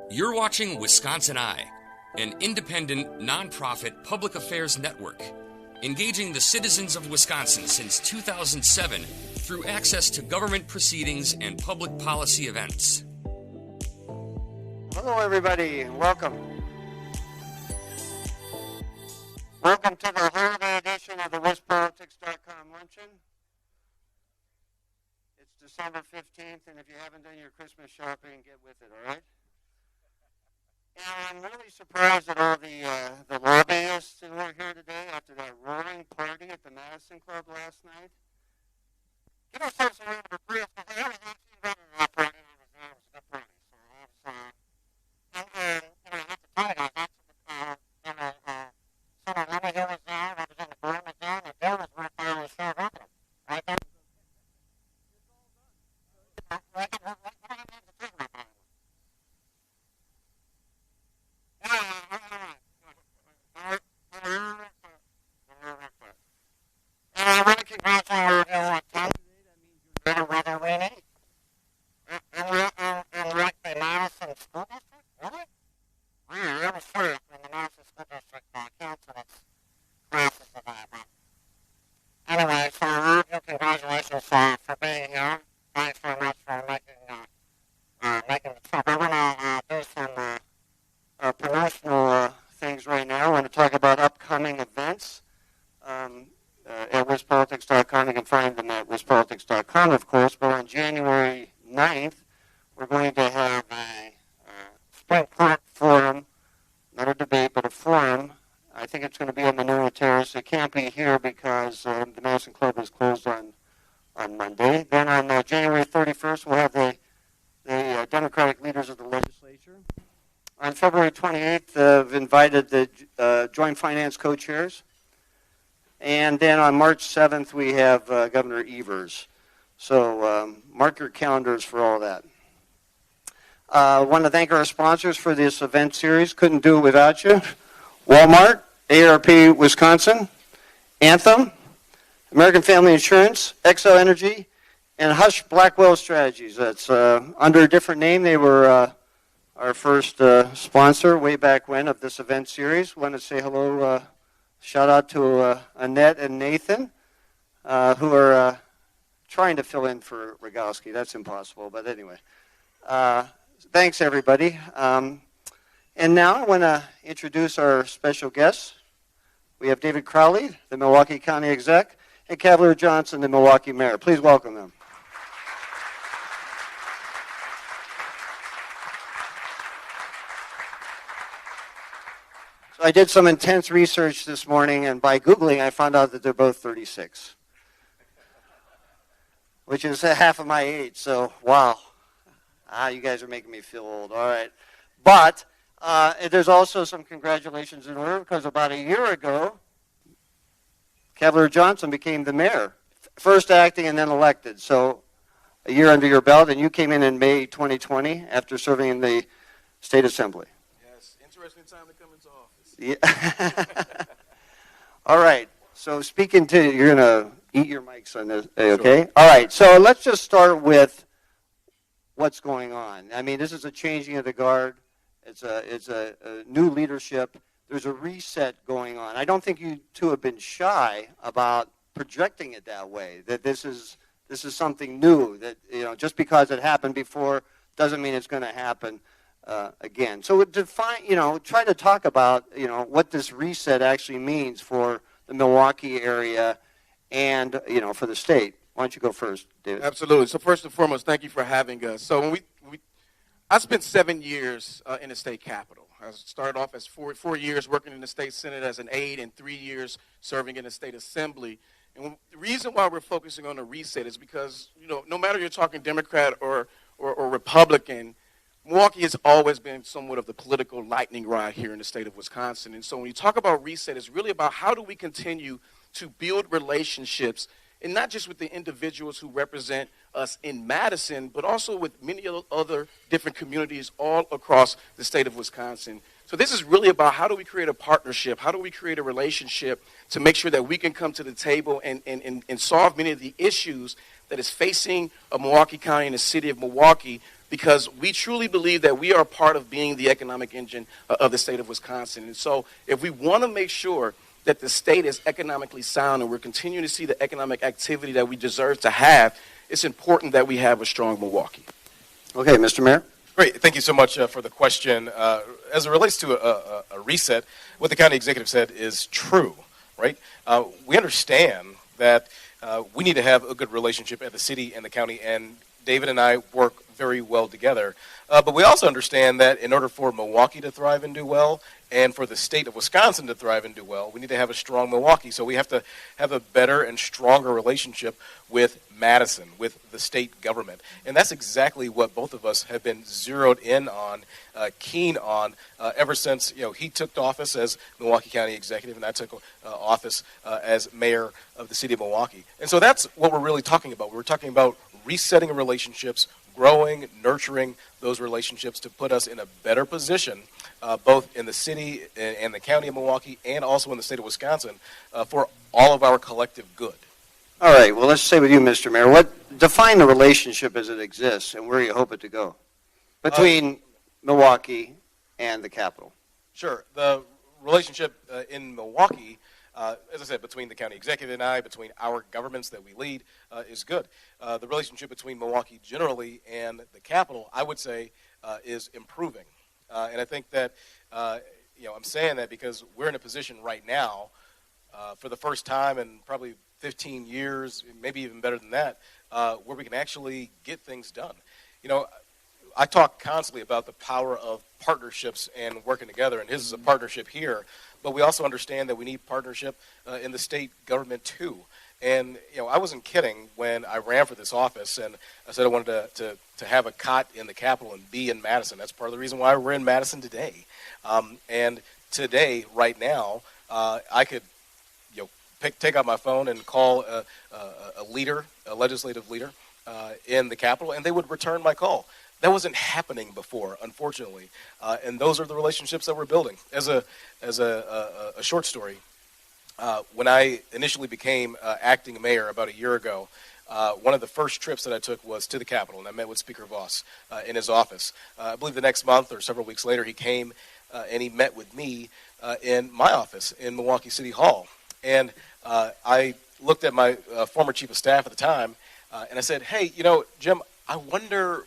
You're watching Wisconsin Eye, an independent, nonprofit public affairs network, engaging the citizens of Wisconsin since 2007 through access to government proceedings and public policy events. Hello, everybody. Welcome. Welcome to the holiday edition of the WisPolitics.com luncheon. It's December 15th, and if you haven't done your Christmas shopping, get with it, all right? And I'm really surprised at all the lobbyists who are here today after that roaring party at the Madison Club last night. Give ourselves a round of applause because I was actually running that party. It was a good party. So I have to tell you guys, some of Lemmy Hill was there, Representative Boyd was there, and Bill was right there with Sheriff Opening. Right there. What do you have to think about that? And I want to congratulate you on Tuesday. That means you're better weather winning. And like the Madison School District? Really? Wow, I was shocked when the Madison School District canceled its classes today. But anyway, so I want to congratulations for being here. Thanks very much for making the trip. I want to do some promotional things right now. I want to talk about upcoming events at WisPolitics.com. You can find them at WisPolitics.com, of course. But on January 9th, we're going to have a Spring Park Forum, not a debate, but a forum. I think it's going to be on the Manila Terrace. It can't be here because the Madison Club is closed on Monday. Then on January 31st, we'll have the Democratic leaders of the legislature. On February 28th, I've invited the Joint Finance co-chairs. And then on March 7th, we have Governor Evers. So mark your calendars for all that. I want to thank our sponsors for this event series. Couldn't do it without you. Walmart, AARP Wisconsin, Anthem, American Family Insurance, Xcel Energy, and Hush Blackwell Strategies. That's under a different name. They were our first sponsor way back when of this event series. Want to say hello, shout out to Annette and Nathan, who are trying to fill in for Rogalski. That's impossible, but anyway. Thanks, everybody. And now I want to introduce our special guests. We have David Crowley, the Milwaukee County Exec, and Cavalier Johnson, the Milwaukee Mayor. Please welcome them. So I did some intense research this morning, and by Googling, I found out that they're both 36, which is half of my age. So, wow. You guys are making me feel old. All right. But there's also some congratulations in order because about a year ago, Cavalier Johnson became the mayor, first acting and then elected. So a year under your belt, and you came in May 2020 after serving in the State Assembly. Yes, interesting time to come into office. Yeah. All right. So speaking to, you're going to eat your mics on this, okay? Sure. All right. So let's just start with what's going on. I mean, this is a changing of the guard. It's a new leadership. There's a reset going on. I don't think you two have been shy about projecting it that way, that this is something new, that, just because it happened before doesn't mean it's going to happen again. So try to talk about, what this reset actually means for the Milwaukee area and, for the state. Why don't you go first, David? Absolutely. So first and foremost, thank you for having us. So when I spent 7 years in the state capitol. I started off as four years working in the state senate as an aide and 3 years serving in the state assembly. And the reason why we're focusing on a reset is because, no matter you're talking Democrat or Republican, Milwaukee has always been somewhat of the political lightning rod here in the state of Wisconsin. And so when you talk about reset, it's really about how do we continue to build relationships, and not just with the individuals who represent us in Madison, but also with many other different communities all across the state of Wisconsin. So this is really about how do we create a partnership, how do we create a relationship to make sure that we can come to the table and solve many of the issues that is facing Milwaukee County and the city of Milwaukee, because we truly believe that we are part of being the economic engine of the state of Wisconsin. And so if we want to make sure that the state is economically sound and we're continuing to see the economic activity that we deserve to have, it's important that we have a strong Milwaukee. Okay, Mr. Mayor. Great. Thank you so much for the question. As it relates to a reset, what the county executive said is true, right? We understand that we need to have a good relationship at the city and the county, and David and I work very well together. But we also understand that in order for Milwaukee to thrive and do well, and for the state of Wisconsin to thrive and do well, we need to have a strong Milwaukee. So we have to have a better and stronger relationship with Madison, with the state government. And that's exactly what both of us have been zeroed in on, keen on, ever since he took office as Milwaukee County Executive, and I took office as mayor of the city of Milwaukee. And so that's what we're really talking about. We're talking about resetting relationships, growing, nurturing those relationships to put us in a better position, both in the city and the county of Milwaukee and also in the state of Wisconsin, for all of our collective good. All right, well, let's stay with you, Mr. Mayor. Define the relationship as it exists and where you hope it to go between Milwaukee and the capital. Sure. The relationship in Milwaukee, as I said, between the county executive and I, between our governments that we lead, is good. The relationship between Milwaukee generally and the capital, I would say, is improving. And I think that, I'm saying that because we're in a position right now, for the first time in probably 15 years, maybe even better than that, where we can actually get things done. I talk constantly about the power of partnerships and working together, and his is a partnership here, but we also understand that we need partnership in the state government too. And I wasn't kidding when I ran for this office, and I said I wanted to have a cot in the Capitol and be in Madison. That's part of the reason why we're in Madison today. And today, right now, I could take out my phone and call a legislative leader in the Capitol, and they would return my call. That wasn't happening before, unfortunately, and those are the relationships that we're building. As a short story, when I initially became acting mayor about a year ago, one of the first trips that I took was to the Capitol, and I met with Speaker Voss in his office. I believe the next month or several weeks later, he came and he met with me in my office in Milwaukee City Hall. And I looked at my former chief of staff at the time, and I said, hey, Jim, I wonder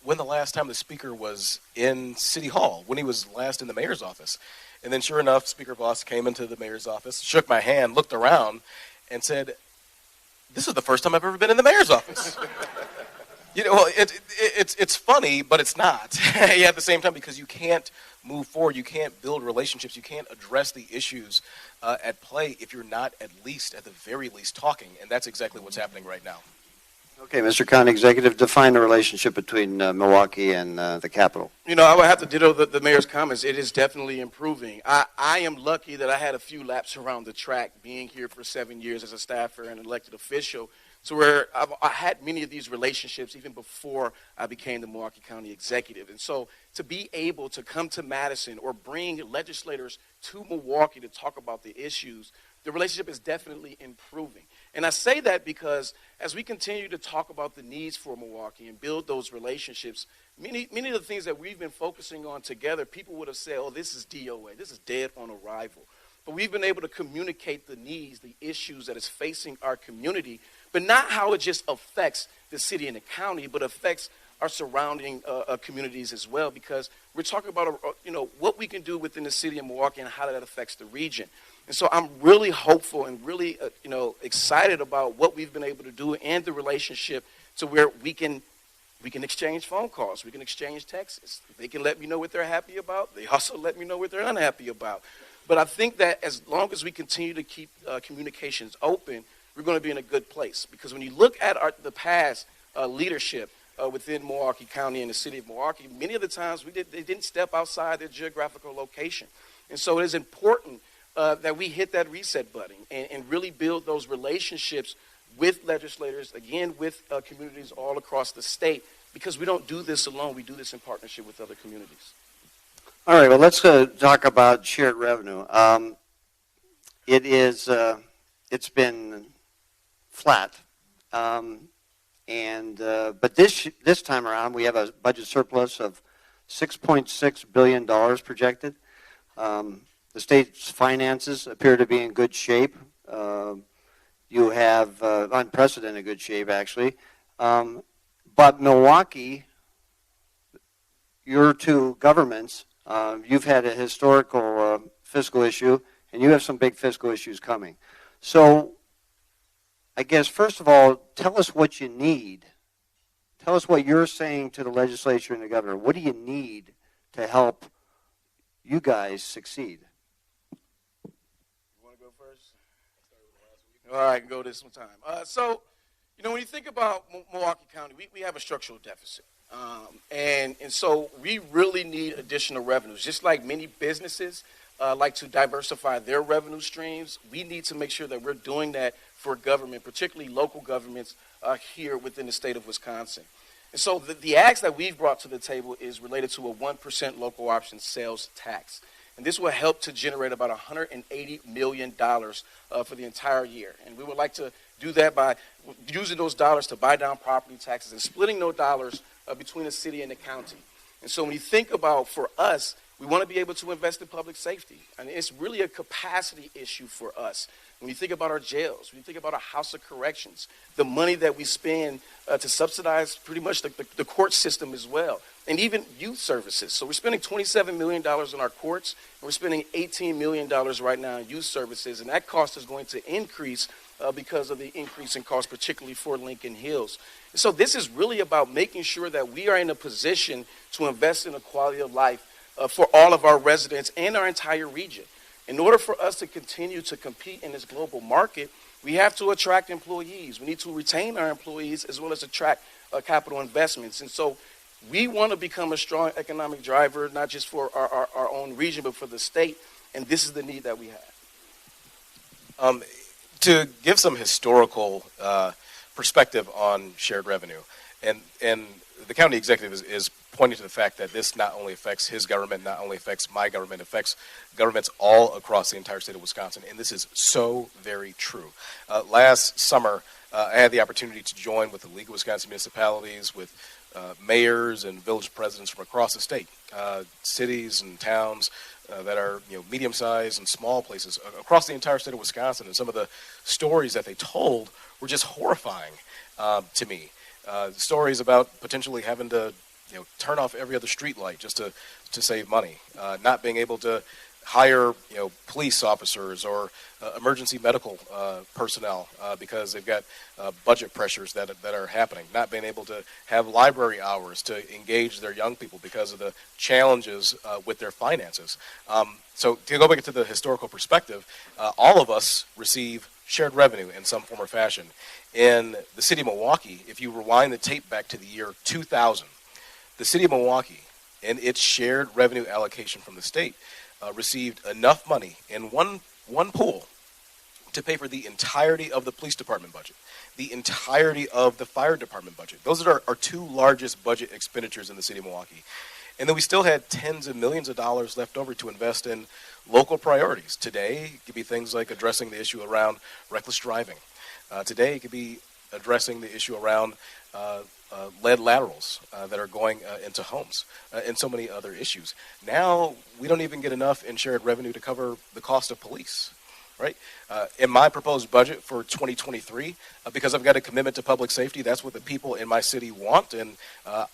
when the last time the speaker was in City Hall, when he was last in the mayor's office. And then sure enough, Speaker Voss came into the mayor's office, shook my hand, looked around, and said, this is the first time I've ever been in the mayor's office. It's funny, but it's not at the same time, because you can't move forward, you can't build relationships, you can't address the issues at play if you're not at the very least talking, and that's exactly what's happening right now. Okay, Mr. County Executive, define the relationship between Milwaukee and the capital. I would have to ditto the mayor's comments. It is definitely improving. I am lucky that I had a few laps around the track being here for 7 years as a staffer and elected official, to where I had many of these relationships even before I became the Milwaukee County Executive. And so to be able to come to Madison or bring legislators to Milwaukee to talk about the issues, the relationship is definitely improving. And I say that because as we continue to talk about the needs for Milwaukee and build those relationships, many of the things that we've been focusing on together, people would have said, oh, this is DOA, this is dead on arrival. But we've been able to communicate the needs, the issues that is facing our community, but not how it just affects the city and the county, but affects our surrounding communities as well, because we're talking about what we can do within the city of Milwaukee and how that affects the region. And so I'm really hopeful and really excited about what we've been able to do and the relationship to where we can exchange phone calls, we can exchange texts. They can let me know what they're happy about. They also let me know what they're unhappy about. But I think that as long as we continue to keep communications open, we're going to be in a good place. Because when you look at the past leadership within Milwaukee County and the city of Milwaukee, many of the times they didn't step outside their geographical location. And so it is important that we hit that reset button and really build those relationships with legislators, again, with communities all across the state, because we don't do this alone. We do this in partnership with other communities. All right, well, let's talk about shared revenue. It's been flat. And but this time around, we have a budget surplus of $6.6 billion projected. The state's finances appear to be in good shape. You have unprecedented good shape, actually. But Milwaukee, your two governments, you've had a historical fiscal issue, and you have some big fiscal issues coming. So I guess, first of all, tell us what you need. Tell us what you're saying to the legislature and the governor. What do you need to help you guys succeed? You want to go first? All right, I can go this one time. So, when you think about Milwaukee County, we have a structural deficit. And so we really need additional revenues. Just like many businesses like to diversify their revenue streams, we need to make sure that we're doing that for government, particularly local governments here within the state of Wisconsin. And so the ask that we've brought to the table is related to a 1% local option sales tax. And this will help to generate about $180 million for the entire year. And we would like to do that by using those dollars to buy down property taxes and splitting those dollars between the city and the county. And so when you think about, for us, we want to be able to invest in public safety. And it's really a capacity issue for us. When you think about our jails, when you think about our House of Corrections, the money that we spend to subsidize pretty much the court system as well, and even youth services. So we're spending $27 million on our courts, and we're spending $18 million right now on youth services, and that cost is going to increase because of the increase in cost, particularly for Lincoln Hills. And so this is really about making sure that we are in a position to invest in a quality of life for all of our residents and our entire region. In order for us to continue to compete in this global market, we have to attract employees. We need to retain our employees as well as attract capital investments. And so we want to become a strong economic driver, not just for our own region, but for the state. And this is the need that we have. To give some historical perspective on shared revenue, and the county executive is pointing to the fact that this not only affects his government, not only affects my government, affects governments all across the entire state of Wisconsin, and this is so very true. Last summer, I had the opportunity to join with the League of Wisconsin Municipalities, with mayors and village presidents from across the state, cities and towns that are medium-sized and small places across the entire state of Wisconsin, and some of the stories that they told were just horrifying to me. Stories about potentially having to turn off every other street light just to save money, not being able to hire police officers or emergency medical personnel because they've got budget pressures that are happening, not being able to have library hours to engage their young people because of the challenges with their finances. So to go back to the historical perspective, all of us receive shared revenue in some form or fashion. In the city of Milwaukee, if you rewind the tape back to the year 2000, the city of Milwaukee and its shared revenue allocation from the state received enough money in one pool to pay for the entirety of the police department budget, the entirety of the fire department budget. Those are our two largest budget expenditures in the city of Milwaukee. And then we still had tens of millions of dollars left over to invest in local priorities. Today, it could be things like addressing the issue around reckless driving. Today, it could be addressing the issue around lead laterals that are going into homes and so many other issues. Now, we don't even get enough in shared revenue to cover the cost of police, right? In my proposed budget for 2023, because I've got a commitment to public safety, that's what the people in my city want, and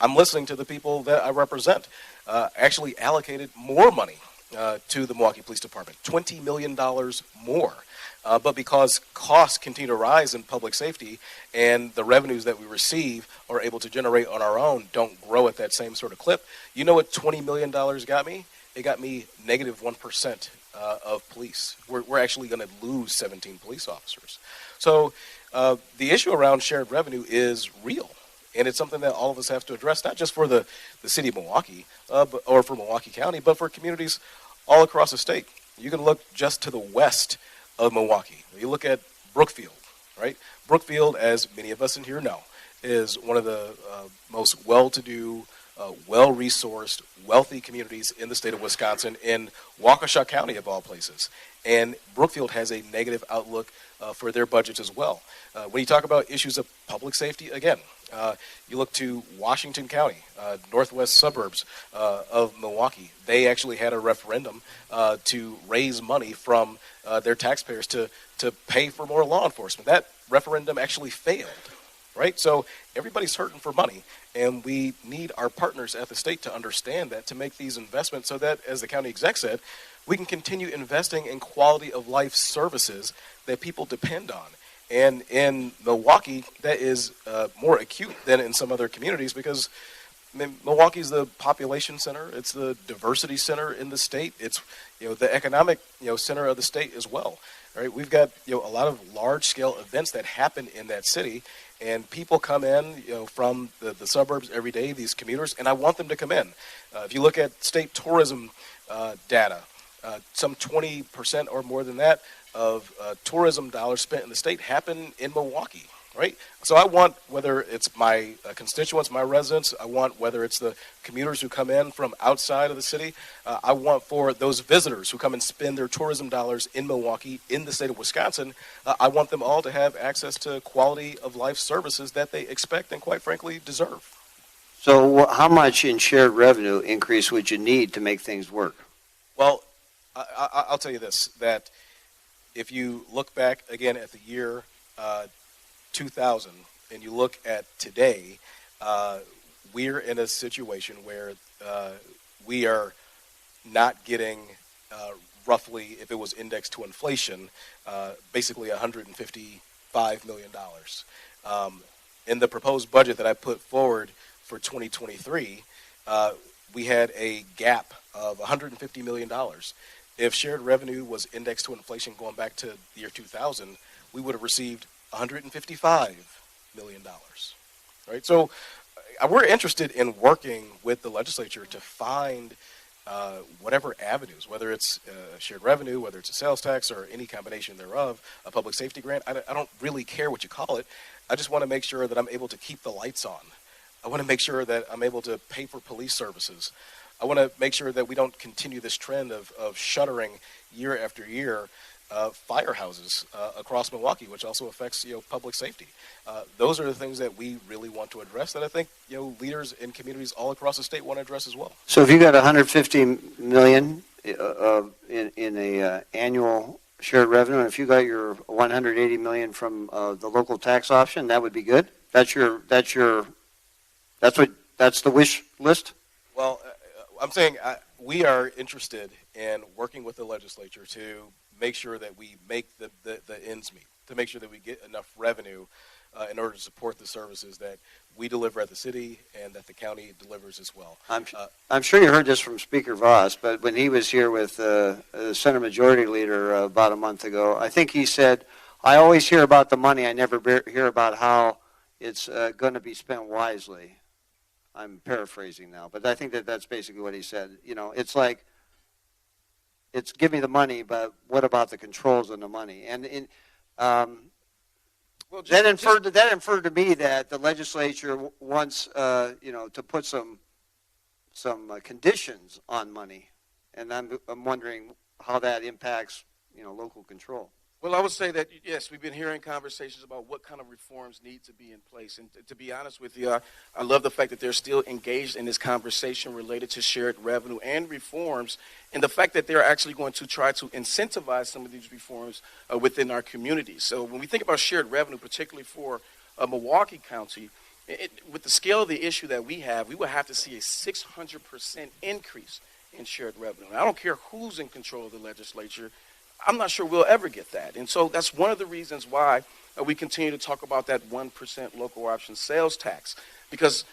I'm listening to the people that I represent, actually allocated more money to the Milwaukee Police Department, $20 million more. But because costs continue to rise in public safety and the revenues that we receive are able to generate on our own don't grow at that same sort of clip, you know what $20 million got me? It got me negative 1% of police. We're actually going to lose 17 police officers. So the issue around shared revenue is real. And it's something that all of us have to address, not just for the city of Milwaukee or for Milwaukee County, but for communities all across the state. You can look just to the west of Milwaukee. You look at Brookfield, right? Brookfield, as many of us in here know, is one of the most well-to-do, well-resourced, wealthy communities in the state of Wisconsin, in Waukesha County of all places. And Brookfield has a negative outlook for their budgets as well. When you talk about issues of public safety, again, You look to Washington County, northwest suburbs of Milwaukee. They actually had a referendum to raise money from their taxpayers to pay for more law enforcement. That referendum actually failed, right? So everybody's hurting for money, and we need our partners at the state to understand that, to make these investments so that, as the county exec said, we can continue investing in quality of life services that people depend on. And in Milwaukee, that is more acute than in some other communities, because Milwaukee's the population center. It's the diversity center in the state. It's the economic center of the state as well. Right? We've got a lot of large scale events that happen in that city, and people come in from the suburbs every day. These commuters, and I want them to come in. If you look at state tourism data, some 20% or more than that of tourism dollars spent in the state happen in Milwaukee, right? So I want, whether it's my constituents, my residents, I want whether it's the commuters who come in from outside of the city, I want for those visitors who come and spend their tourism dollars in Milwaukee, in the state of Wisconsin, I want them all to have access to quality of life services that they expect and, quite frankly, deserve. So how much in shared revenue increase would you need to make things work? Well, I'll tell you this, that if you look back again at the year 2000 and you look at today, we're in a situation where we are not getting roughly, if it was indexed to inflation, basically $155 million. In the proposed budget that I put forward for 2023, we had a gap of $150 million. If shared revenue was indexed to inflation going back to the year 2000, we would have received $155 million, right? So we're interested in working with the legislature to find whatever avenues, whether it's shared revenue, whether it's a sales tax, or any combination thereof, a public safety grant. I don't really care what you call it. I just want to make sure that I'm able to keep the lights on. I want to make sure that I'm able to pay for police services. I want to make sure that we don't continue this trend of shuttering year after year firehouses across Milwaukee, which also affects public safety. Those are the things that we really want to address, that I think leaders in communities all across the state want to address as well. So if you got $150 million in a annual shared revenue, and if you got your $180 million from the local tax option, that would be good. That's the wish list. Well, I'm saying we are interested in working with the legislature to make sure that we make the ends meet, to make sure that we get enough revenue in order to support the services that we deliver at the city and that the county delivers as well. I'm sure you heard this from Speaker Voss, but when he was here with the Senate Majority Leader about a month ago, I think he said, I always hear about the money, I never hear about how it's going to be spent wisely. I'm paraphrasing now, but I think that's basically what he said. It's like, it's give me the money, but what about the controls on the money? And that inferred to me that the legislature wants, to put some conditions on money, and I'm wondering how that impacts, local control. Well, I would say that, yes, we've been hearing conversations about what kind of reforms need to be in place. And to be honest with you, I love the fact that they're still engaged in this conversation related to shared revenue and reforms, and the fact that they're actually going to try to incentivize some of these reforms within our communities. So when we think about shared revenue, particularly for Milwaukee County, with the scale of the issue that we would have to see a 600% increase in shared revenue. And I don't care who's in control of the legislature. I'm not sure we'll ever get that. And so that's one of the reasons why we continue to talk about that 1% local option sales tax, because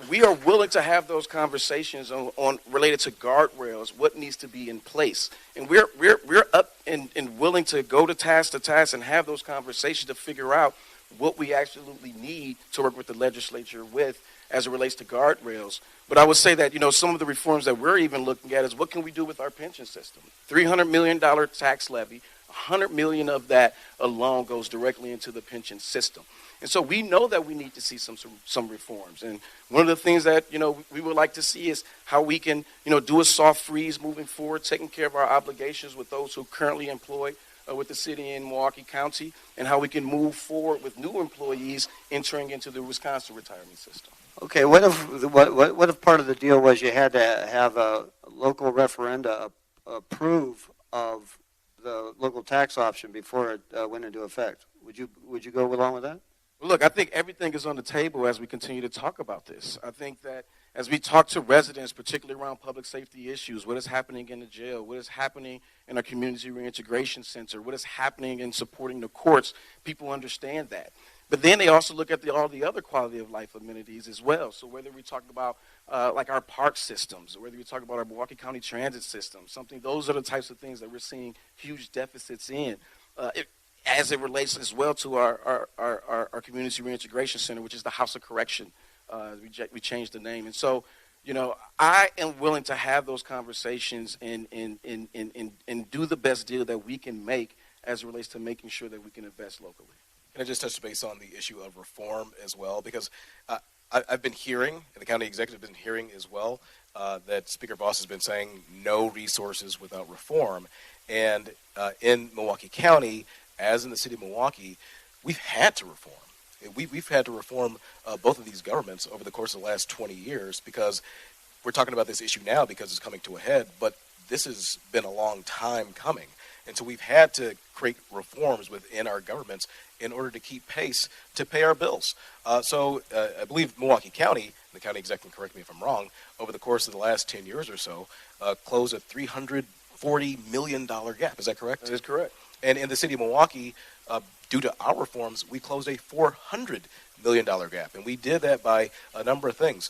we are willing to have those conversations on related to guardrails, what needs to be in place. And we're up and willing to go to task and have those conversations to figure out what we absolutely need to work with the legislature with as it relates to guardrails. But I would say that, some of the reforms that we're even looking at is what can we do with our pension system? $300 million tax levy, $100 million of that alone goes directly into the pension system. And so we know that we need to see some reforms. And one of the things that, we would like to see is how we can, do a soft freeze moving forward, taking care of our obligations with those who currently employ with the city in Milwaukee County, and how we can move forward with new employees entering into the Wisconsin retirement system. Okay, what if part of the deal was you had to have a local referenda approve of the local tax option before it went into effect? Would you go along with that? Well, look, I think everything is on the table as we continue to talk about this. I think that as we talk to residents, particularly around public safety issues, what is happening in the jail, what is happening in our community reintegration center, what is happening in supporting the courts, people understand that. But then they also look at all the other quality of life amenities as well. So whether we talk about like our park systems, or whether we talk about our Milwaukee County transit system, those are the types of things that we're seeing huge deficits in. As it relates as well to our community reintegration center, which is the House of Correction. We changed the name. And so, I am willing to have those conversations and do the best deal that we can make as it relates to making sure that we can invest locally. Can I just touch base on the issue of reform as well? Because I've been hearing, and the county executive has been hearing as well, that Speaker Voss has been saying no resources without reform. And in Milwaukee County, as in the city of Milwaukee, we've had to reform. We've had to reform both of these governments over the course of the last 20 years, because we're talking about this issue now because it's coming to a head, but this has been a long time coming. And so we've had to create reforms within our governments in order to keep pace to pay our bills. So I believe Milwaukee County, the county exec can correct me if I'm wrong, over the course of the last 10 years or so, closed a $340 million gap. Is that correct? That is correct. And in the city of Milwaukee, due to our reforms, we closed a $400 million gap. And we did that by a number of things.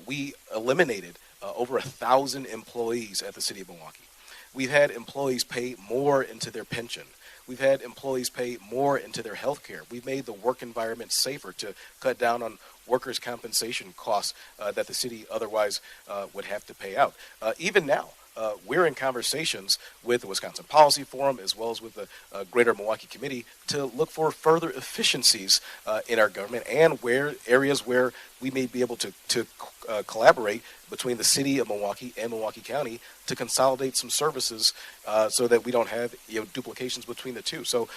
We eliminated over 1,000 employees at the city of Milwaukee. We've had employees pay more into their pension. We've had employees pay more into their health care. We've made the work environment safer to cut down on workers' compensation costs that the city otherwise would have to pay out. Even now, we're in conversations with the Wisconsin Policy Forum as well as with the Greater Milwaukee Committee to look for further efficiencies in our government, and areas where we may be able to collaborate between the city of Milwaukee and Milwaukee County to consolidate some services so that we don't have duplications between the two. So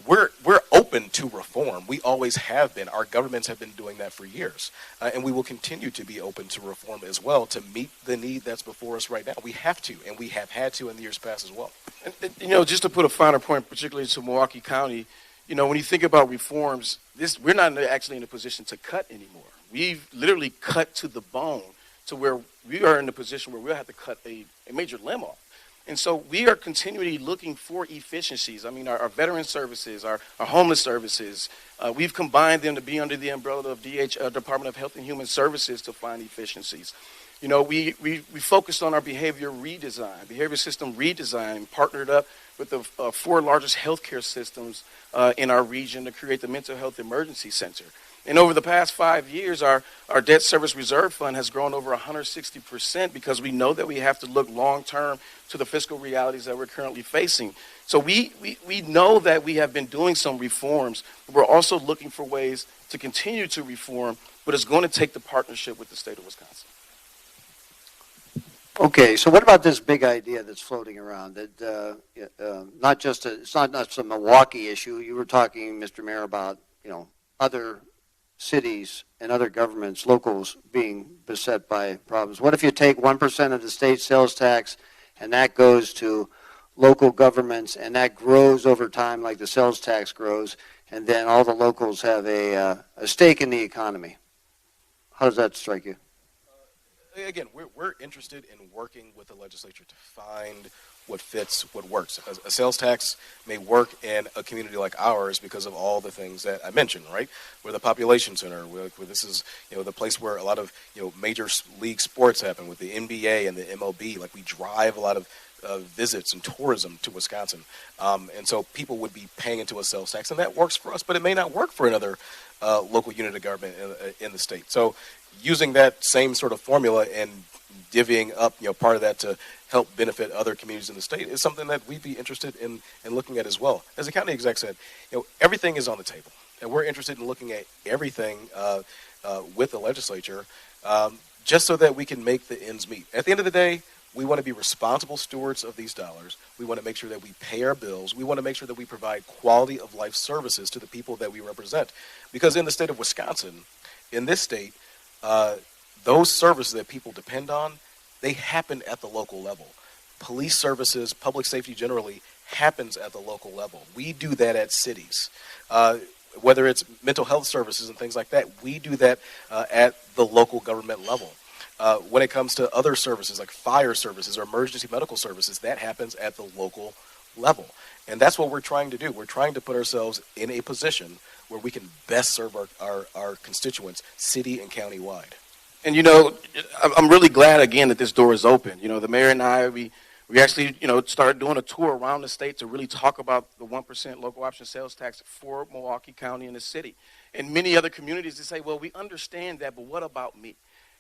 we're open to reform. We always have been. Our governments have been doing that for years. And we will continue to be open to reform as well to meet the need that's before us right now. We have to, and we have had to in the years past as well. And, just to put a finer point, particularly to Milwaukee County, when you think about reforms, we're not actually in a position to cut anymore. We've literally cut to the bone to where we are in a position where we'll have to cut a major limb off. And so we are continually looking for efficiencies. I mean, our veteran services, our homeless services, we've combined them to be under the umbrella of Department of Health and Human Services to find efficiencies. We focused on our behavior system redesign, partnered up with the 4 largest healthcare systems in our region to create the Mental Health Emergency Center. And over the past 5 years, our debt service reserve fund has grown over 160% because we know that we have to look long-term to the fiscal realities that we're currently facing. So we know that we have been doing some reforms, but we're also looking for ways to continue to reform, but it's going to take the partnership with the state of Wisconsin. Okay, so what about this big idea that's floating around that it's not just a Milwaukee issue. You were talking, Mr. Mayor, about other cities and other governments, locals being beset by problems. What if you take 1% of the state sales tax and that goes to local governments and that grows over time like the sales tax grows, and then all the locals have a stake in the economy? How does that strike you? Again, we're interested in working with the legislature to find what fits, what works. A sales tax may work in a community like ours because of all the things that I mentioned, right? We're the population center. Where this is, the place where a lot of, major league sports happen with the NBA and the MLB. Like, we drive a lot of visits and tourism to Wisconsin. And so people would be paying into a sales tax, and that works for us, but it may not work for another local unit of government in the state. So using that same sort of formula and divvying up, part of that to help benefit other communities in the state is something that we'd be interested in looking at as well. As the county exec said, everything is on the table, and we're interested in looking at everything with the legislature just so that we can make the ends meet. At the end of the day, We want to be responsible stewards of these dollars. We want to make sure that we pay our bills. We want to make sure that we provide quality of life services to the people that we represent. Because in the state of Wisconsin, in this state, those services that people depend on, they happen at the local level. Police services, public safety generally, happens at the local level. We do that at cities. Whether it's mental health services and things like that, we do that at the local government level. When it comes to other services like fire services or emergency medical services, that happens at the local level. And that's what we're trying to do. We're trying to put ourselves in a position where we can best serve our constituents, city and county-wide. And, I'm really glad, again, that this door is open. The mayor and I, we actually, started doing a tour around the state to really talk about the 1% local option sales tax for Milwaukee County and the city. And many other communities that say, well, we understand that, but what about me?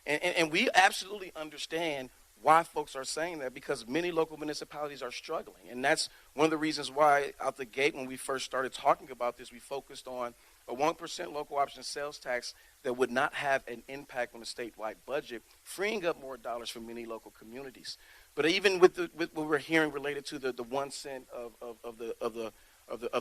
And we absolutely understand why folks are saying that, because many local municipalities are struggling. And that's one of the reasons why out the gate when we first started talking about this, we focused on a 1% local option sales tax that would not have an impact on the statewide budget, freeing up more dollars for many local communities. But even with what we're hearing related to the 1 cent of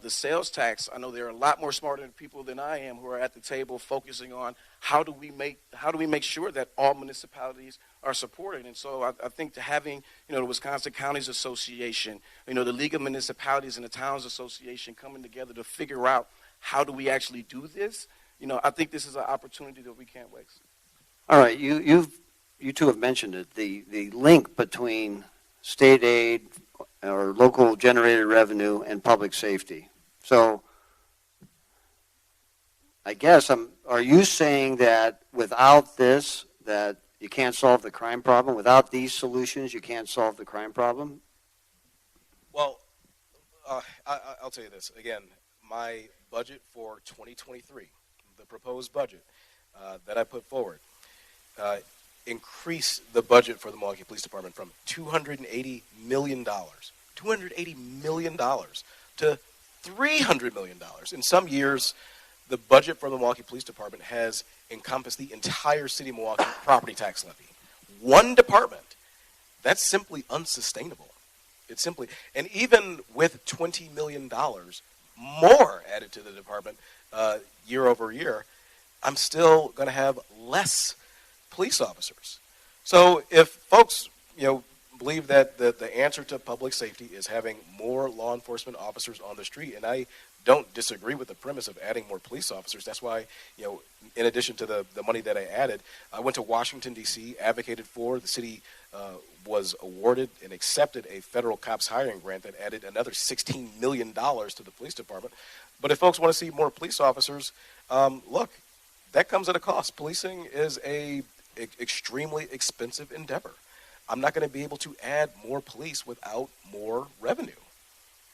the sales tax, I know there are a lot more smarter people than I am who are at the table focusing on how do we make sure that all municipalities are supported. And so I think to having the Wisconsin Counties Association, the League of Municipalities and the Towns Association coming together to figure out how do we actually do this, I think this is an opportunity that we can't waste. All right, you two have mentioned it, the link between state aid or local generated revenue and public safety. So I guess are you saying that without this, that you can't solve the crime problem? Without these solutions, you can't solve the crime problem? Well, I'll tell you this. Again, my budget for 2023, the proposed budget that I put forward, increase the budget for the Milwaukee Police Department from $280 million to $300 million. In some years, the budget for the Milwaukee Police Department has encompassed the entire city of Milwaukee property tax levy. One department. That's simply unsustainable. It's simply, and even with $20 million more added to the department year over year, I'm still going to have less police officers. So if folks, believe that the answer to public safety is having more law enforcement officers on the street, and I don't disagree with the premise of adding more police officers. That's why, in addition to the money that I added, I went to Washington, D.C., advocated for, the city was awarded and accepted a federal cops hiring grant that added another $16 million to the police department. But if folks want to see more police officers, look, that comes at a cost. Policing is a extremely expensive endeavor. I'm not going to be able to add more police without more revenue.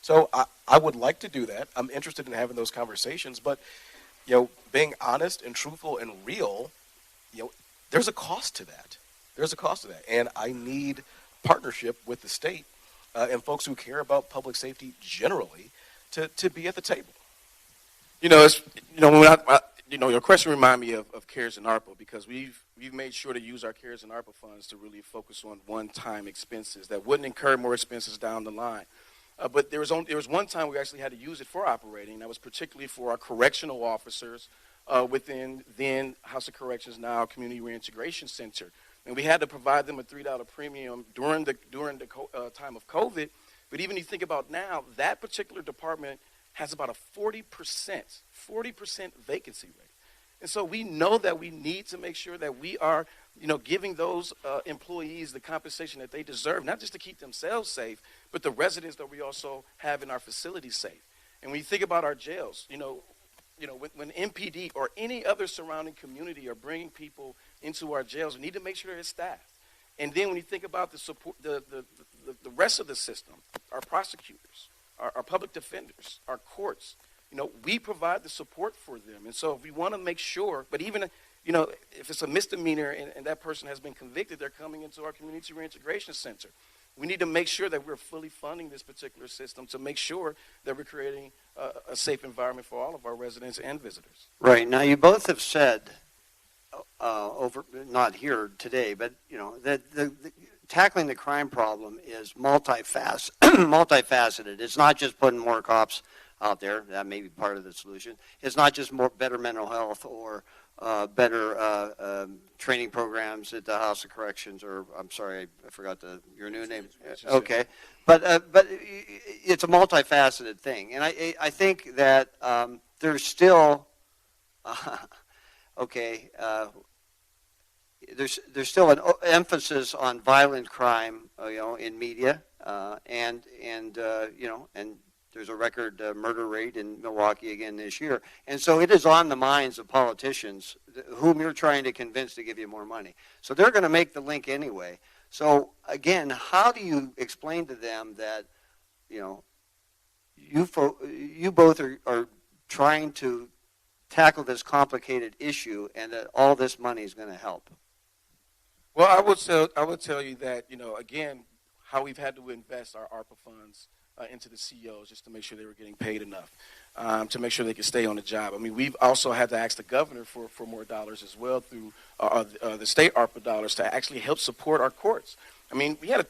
So I would like to do that. I'm interested in having those conversations, but being honest and truthful and real, there's a cost to that. There's a cost to that, and I need partnership with the state and folks who care about public safety generally to be at the table. Your question reminded me of CARES and ARPA, because we've made sure to use our CARES and ARPA funds to really focus on one-time expenses that wouldn't incur more expenses down the line. But there was one time we actually had to use it for operating. That was particularly for our correctional officers within then House of Corrections, now Community Reintegration Center. And we had to provide them a $3 premium during the time of COVID. But even if you think about now, that particular department has about a 40% vacancy rate. And so we know that we need to make sure that we are, giving those employees the compensation that they deserve, not just to keep themselves safe, but the residents that we also have in our facilities safe. And when you think about our jails, when MPD or any other surrounding community are bringing people into our jails, we need to make sure they're staffed. And then when you think about the support, the rest of the system, our prosecutors, our public defenders, our courts, we provide the support for them. And so if we want to make sure, but even, if it's a misdemeanor and that person has been convicted, they're coming into our Community Reintegration Center. We need to make sure that we're fully funding this particular system to make sure that we're creating a safe environment for all of our residents and visitors. Right. Now, you both have said, not here today, but, that tackling the crime problem is multifaceted. It's not just putting more cops out there. That may be part of the solution. It's not just better mental health or better training programs at the House of Corrections, or I'm sorry, I forgot your new name. Okay, but it's a multifaceted thing, and I think that there's still there's still an emphasis on violent crime, in media, and there's a record murder rate in Milwaukee again this year. And so it is on the minds of politicians whom you're trying to convince to give you more money. So they're going to make the link anyway. So again, how do you explain to them that, you both are trying to tackle this complicated issue and that all this money is going to help? Well, I would tell you that, again, how we've had to invest our ARPA funds into the CEOs just to make sure they were getting paid enough, to make sure they could stay on the job. I mean, we've also had to ask the governor for more dollars as well through the state ARPA dollars to actually help support our courts. I mean, we had a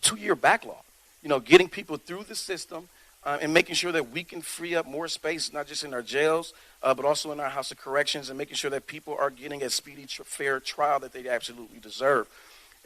2-year backlog, getting people through the system and making sure that we can free up more space, not just in our jails, but also in our House of Corrections, and making sure that people are getting a speedy, fair trial that they absolutely deserve.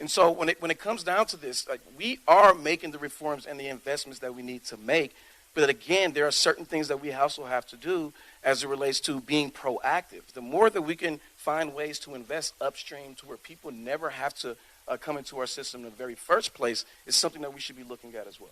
And so when it comes down to this, we are making the reforms and the investments that we need to make. But again, there are certain things that we also have to do as it relates to being proactive. The more that we can find ways to invest upstream to where people never have to come into our system in the very first place is something that we should be looking at as well.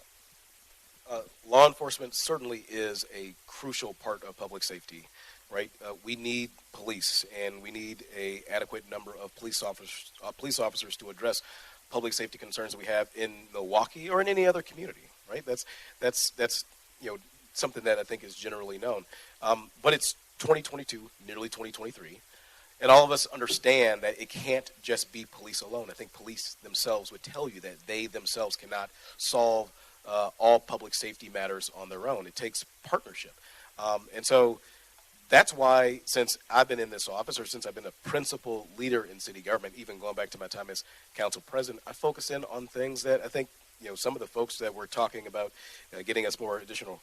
Law enforcement certainly is a crucial part of public safety, right? We need police, and we need an adequate number of police officers to address public safety concerns that we have in Milwaukee or in any other community, right? That's something that I think is generally known. But it's 2022, nearly 2023, and all of us understand that it can't just be police alone. I think police themselves would tell you that they themselves cannot solve all public safety matters on their own. It takes partnership. And so that's why, since I've been in this office, or since I've been a principal leader in city government, even going back to my time as council president, I focus in on things that I think some of the folks that were talking about getting us more additional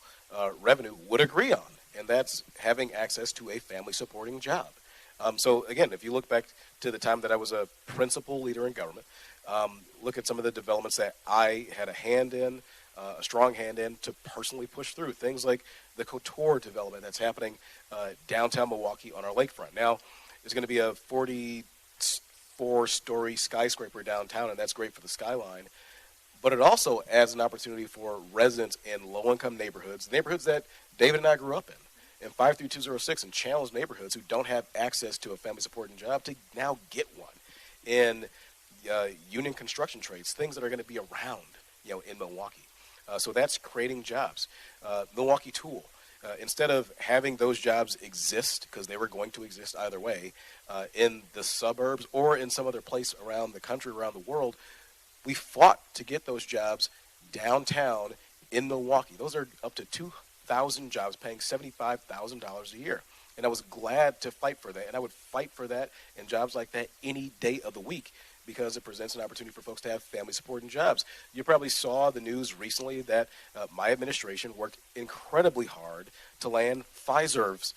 revenue would agree on, and that's having access to a family supporting job. So again, if you look back to the time that I was a principal leader in government, look at some of the developments that I had a strong hand in to personally push through. Things like the Couture development that's happening downtown Milwaukee on our lakefront. Now, there's going to be a 44-story skyscraper downtown, and that's great for the skyline. But it also adds an opportunity for residents in low-income neighborhoods that David and I grew up in 53206 and challenged neighborhoods who don't have access to a family supporting job to now get one. In union construction trades, things that are going to be around, in Milwaukee. So that's creating jobs. Milwaukee Tool, instead of having those jobs exist, because they were going to exist either way, in the suburbs or in some other place around the country, around the world, we fought to get those jobs downtown in Milwaukee. Those are up to 2,000 jobs paying $75,000 a year. And I was glad to fight for that. And I would fight for that and jobs like that any day of the week, because it presents an opportunity for folks to have family supporting jobs. You probably saw the news recently that my administration worked incredibly hard to land Pfizer's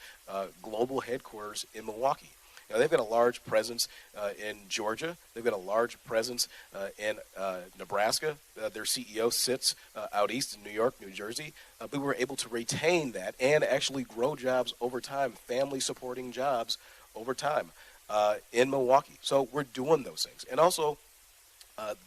global headquarters in Milwaukee. Now, they've got a large presence in Georgia. They've got a large presence in Nebraska. Their CEO sits out east in New York, New Jersey. But we were able to retain that and actually grow jobs over time, family supporting jobs over time. In Milwaukee. So we're doing those things. And also,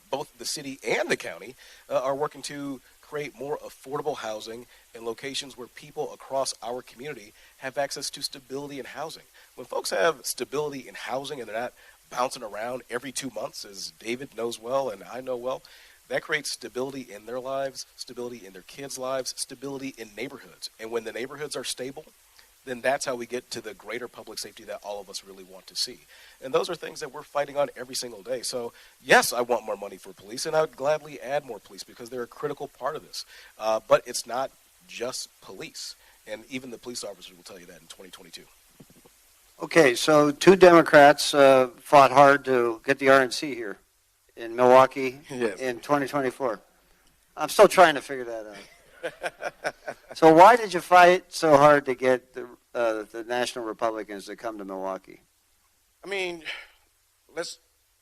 both the city and the county are working to create more affordable housing in locations where people across our community have access to stability in housing. When folks have stability in housing and they're not bouncing around every 2 months, as David knows well and I know well, that creates stability in their lives, stability in their kids' lives, stability in neighborhoods. And when the neighborhoods are stable, then that's how we get to the greater public safety that all of us really want to see. And those are things that we're fighting on every single day. So, yes, I want more money for police, and I would gladly add more police because they're a critical part of this. But it's not just police, and even the police officers will tell you that in 2022. Okay, so 2 Democrats fought hard to get the RNC here. in Milwaukee Yes. in 2024? I'm still trying to figure that out. So why did you fight so hard to get the National Republicans to come to Milwaukee? I mean, let's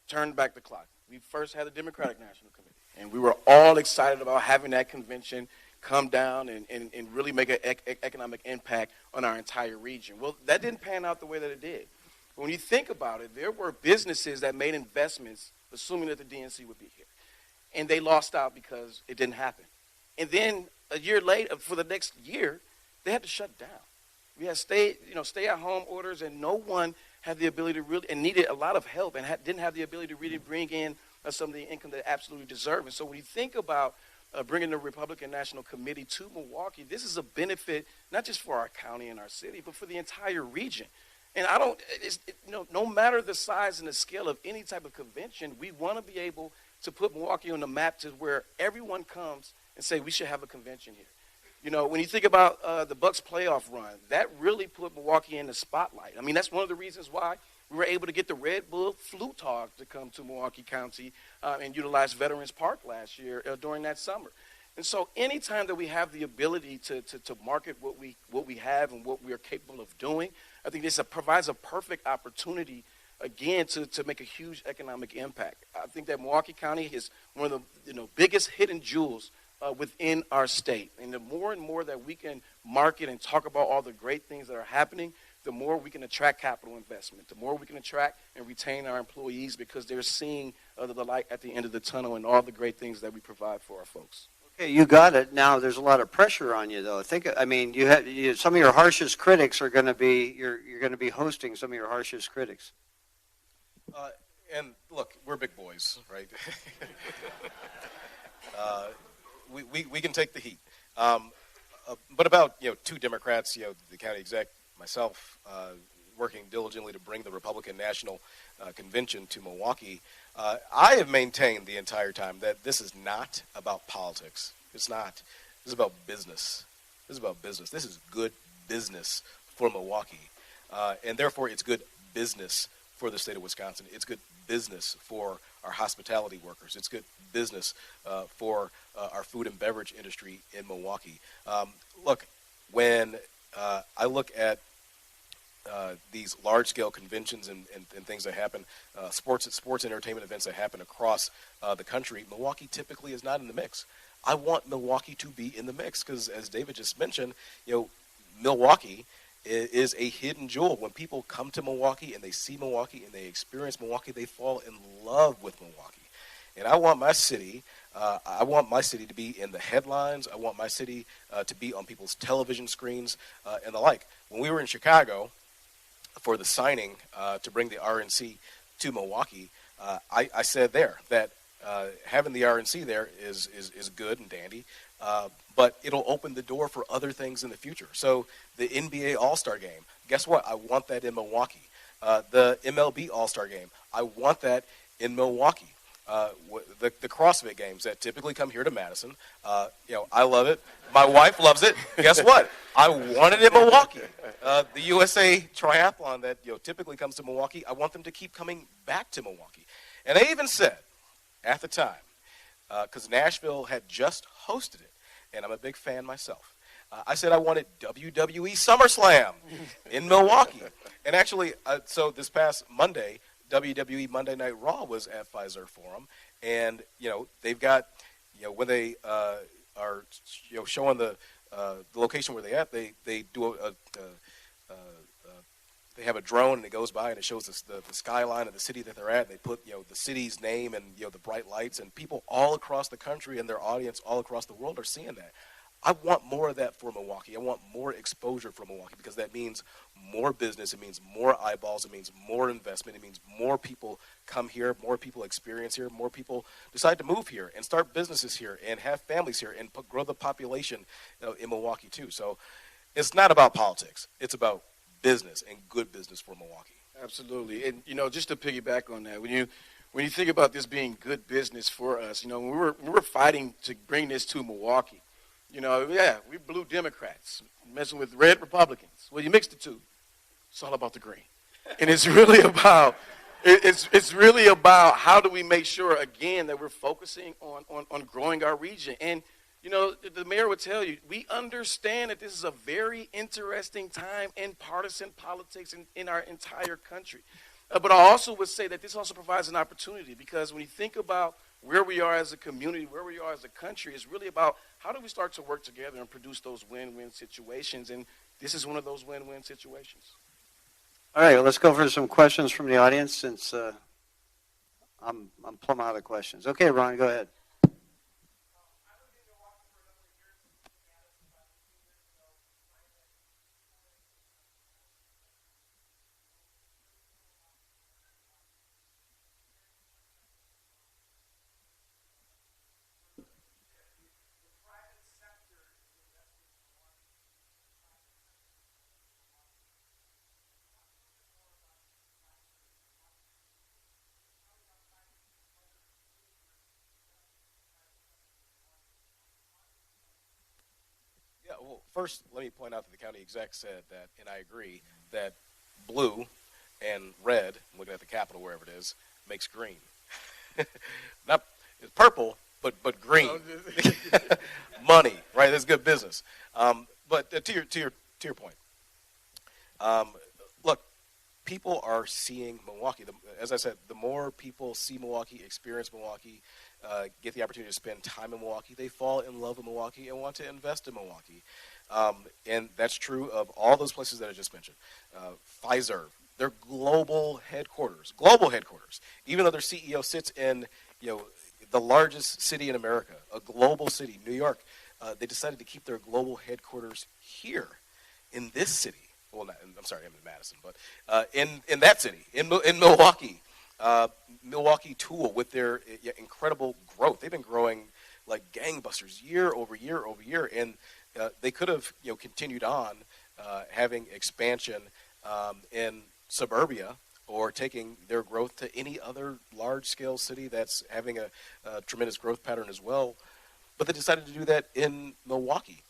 turn back the clock. We first had the Democratic National Committee, and we were all excited about having that convention come down and really make an economic impact on our entire region. Well, that didn't pan out the way that it did. When you think about it, there were businesses that made investments assuming that the DNC would be here, and they lost out because it didn't happen. And then a year later, for the next year, they had to shut down. We had stay-at-home orders, and no one had the ability to really, and needed a lot of help, and didn't have the ability to really bring in some of the income they absolutely deserve. And so when you think about bringing the Republican National Committee to Milwaukee, this is a benefit not just for our county and our city, but for the entire region. And no matter the size and the scale of any type of convention, we want to be able to put Milwaukee on the map to where everyone comes and say we should have a convention here. You know, when you think about the Bucks playoff run, that really put Milwaukee in the spotlight. I mean, that's one of the reasons why we were able to get the Red Bull Flute Hog to come to Milwaukee County and utilize Veterans Park last year during that summer. And so anytime that we have the ability to market what we have and what we are capable of doing, I think this provides a perfect opportunity, again, to make a huge economic impact. I think that Milwaukee County is one of the biggest hidden jewels within our state. And the more and more that we can market and talk about all the great things that are happening, the more we can attract capital investment, the more we can attract and retain our employees because they're seeing the light at the end of the tunnel and all the great things that we provide for our folks. Okay, you got it. Now there's a lot of pressure on you, though. Some of your harshest critics are going to be you're going to be hosting some of your harshest critics. And look, we're big boys, right? We can take the heat. But about two Democrats, the county exec, myself, working diligently to bring the Republican National Convention to Milwaukee, I have maintained the entire time that this is not about politics. It's not. This is about business. This is about business. This is good business for Milwaukee, and therefore it's good business for the state of Wisconsin. It's good business for our hospitality workers. It's good business for our food and beverage industry in Milwaukee. Look, when I look at these large-scale conventions and things that happen, sports and entertainment events that happen across the country, Milwaukee typically is not in the mix. I want Milwaukee to be in the mix because, as David just mentioned, Milwaukee is a hidden jewel. When people come to Milwaukee and they see Milwaukee and they experience Milwaukee, they fall in love with Milwaukee. And I want my city to be in the headlines. I want my city to be on people's television screens and the like. When we were in Chicago for the signing to bring the RNC to Milwaukee, I said there that having the RNC there is good and dandy, but it'll open the door for other things in the future. So the NBA All-Star Game, guess what? I want that in Milwaukee. The MLB All-Star Game, I want that in Milwaukee. The CrossFit games that typically come here to Madison, I love it. My wife loves it. Guess what? I want it in Milwaukee. The USA Triathlon that typically comes to Milwaukee, I want them to keep coming back to Milwaukee. And they even said at the time, because Nashville had just hosted it, and I'm a big fan myself, I said I wanted WWE SummerSlam in Milwaukee. And actually, so this past Monday, WWE Monday Night Raw was at Pfizer Forum, and they've got when they are showing the location where they at, they do they have a drone and it goes by and it shows the skyline of the city that they're at. And they put the city's name and the bright lights, and people all across the country and their audience all across the world are seeing that. I want more of that for Milwaukee. I want more exposure for Milwaukee because that means more business. It means more eyeballs. It means more investment. It means more people come here, more people experience here, more people decide to move here and start businesses here and have families here and grow the population in Milwaukee too. So it's not about politics. It's about business and good business for Milwaukee. Absolutely. And, just to piggyback on that, when you think about this being good business for us, when we were fighting to bring this to Milwaukee, we blue Democrats messing with red Republicans. Well, you mix the two. It's all about the green. And it's really about it's really about how do we make sure, again, that we're focusing on growing our region. And, you know, the mayor would tell you, we understand that this is a very interesting time in partisan politics in our entire country. But I also would say that this also provides an opportunity, because when you think about where we are as a community, where we are as a country, it's really about how do we start to work together and produce those win-win situations. And this is one of those win-win situations. All right, well, let's go for some questions from the audience, since I'm plumb out of questions. Okay, Ron, go ahead. Yeah, well, first, let me point out that the county exec said that, and I agree, that blue and red, I'm looking at the Capitol, wherever it is, makes green. Not it's purple, but green. Money, right? That's good business. But to your point, look, people are seeing Milwaukee. As I said, the more people see Milwaukee, experience Milwaukee, get the opportunity to spend time in Milwaukee, they fall in love with Milwaukee and want to invest in Milwaukee. And that's true of all those places that I just mentioned. Pfizer, their global headquarters, even though their CEO sits in, the largest city in America, a global city, New York, they decided to keep their global headquarters here in this city. Well, I'm sorry, I'm in Madison, but in that city, in Milwaukee. Milwaukee Tool, with their incredible growth. They've been growing like gangbusters year over year over year, and they could have continued on having expansion in suburbia, or taking their growth to any other large-scale city that's having a tremendous growth pattern as well. But they decided to do that in Milwaukee.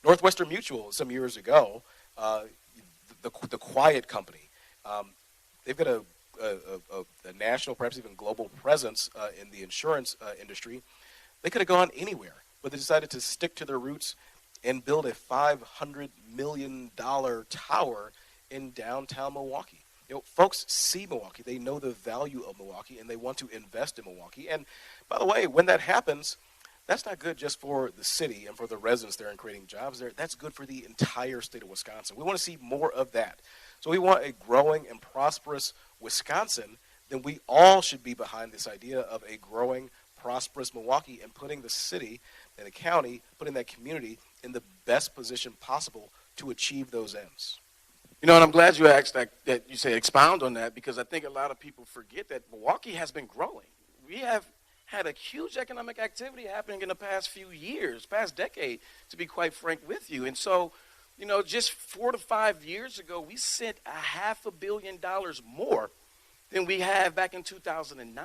Northwestern Mutual, some years ago, the Quiet Company, they've got a national, perhaps even global presence in the insurance industry. They could have gone anywhere, but they decided to stick to their roots and build a $500 million tower in downtown Milwaukee. Folks see Milwaukee. They know the value of Milwaukee, and they want to invest in Milwaukee. And by the way, when that happens, that's not good just for the city and for the residents there and creating jobs there. That's good for the entire state of Wisconsin. We want to see more of that. So we want a growing and prosperous Wisconsin. Then we all should be behind this idea of a growing, prosperous Milwaukee, and putting the city and the county, putting that community in the best position possible to achieve those ends. And I'm glad you asked that you say expound on that, because I think a lot of people forget that Milwaukee has been growing. We have had a huge economic activity happening in the past few years, past decade, to be quite frank with you. And so, just 4 to 5 years ago, we sent $500 million more than we had back in 2009.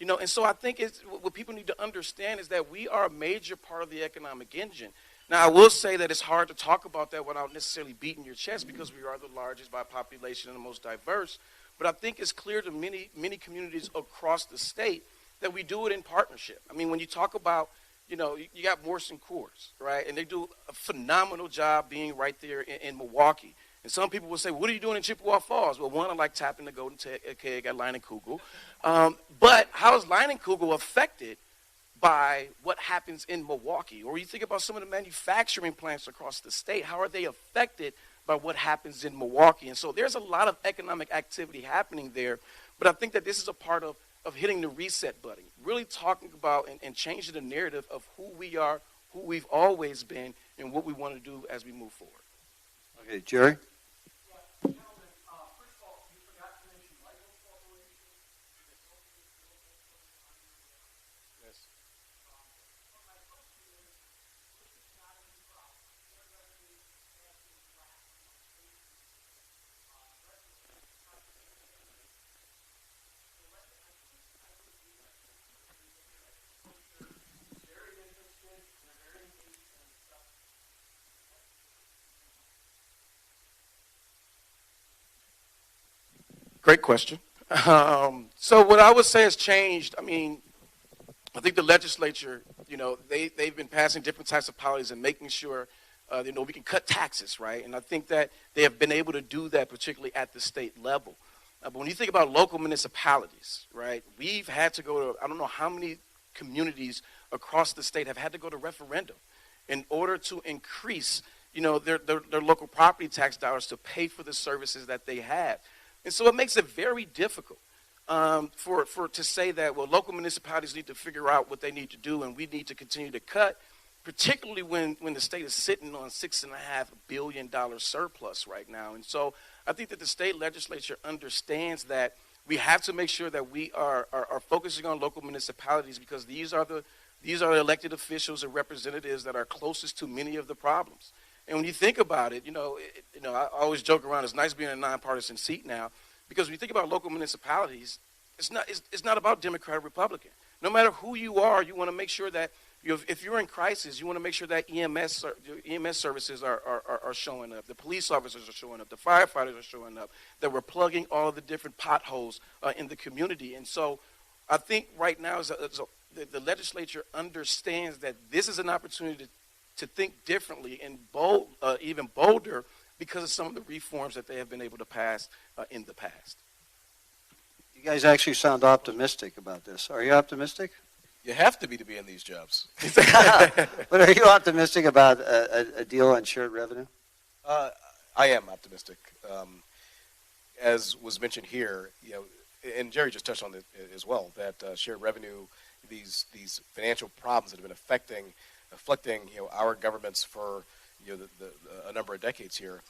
And so I think what people need to understand is that we are a major part of the economic engine. Now, I will say that it's hard to talk about that without necessarily beating your chest, because we are the largest by population and the most diverse. But I think it's clear to many, many communities across the state that we do it in partnership. I mean, when you talk about, you got Morrison Coors, right? And they do a phenomenal job being right there in Milwaukee. And some people will say, what are you doing in Chippewa Falls? Well, one, I like tapping the Golden Keg at Leinenkugel. But how is Leinenkugel affected by what happens in Milwaukee? Or you think about some of the manufacturing plants across the state, how are they affected by what happens in Milwaukee? And so there's a lot of economic activity happening there, but I think that this is a part of hitting the reset button, really talking about and changing the narrative of who we are, who we've always been, and what we want to do as we move forward. Okay, Jerry? Great question. So what I would say has changed. I mean, I think the legislature, they've been passing different types of policies and making sure, we can cut taxes, right? And I think that they have been able to do that, particularly at the state level. But when you think about local municipalities, right, we've had to go to, I don't know how many communities across the state have had to go to referendum in order to increase, their local property tax dollars to pay for the services that they have. And so it makes it very difficult to say that, well, local municipalities need to figure out what they need to do and we need to continue to cut, particularly when the state is sitting on $6.5 billion surplus right now. And so I think that the state legislature understands that we have to make sure that we are focusing on local municipalities because these are the elected officials and representatives that are closest to many of the problems. And when you think about it, I always joke around, it's nice being in a nonpartisan seat now, because when you think about local municipalities, it's not about Democrat or Republican. No matter who you are, you want to make sure that if you're in crisis, you want to make sure that EMS services are showing up, the police officers are showing up, the firefighters are showing up, that we're plugging all of the different potholes in the community. And so I think right now the legislature understands that this is an opportunity to think differently and even bolder because of some of the reforms that they have been able to pass in the past. You guys actually sound optimistic about this. Are you optimistic? You have to be in these jobs. But are you optimistic about a deal on shared revenue? I am optimistic. As was mentioned here, and Jerry just touched on it as well, that shared revenue, these financial problems that have been afflicting our governments for a number of decades here.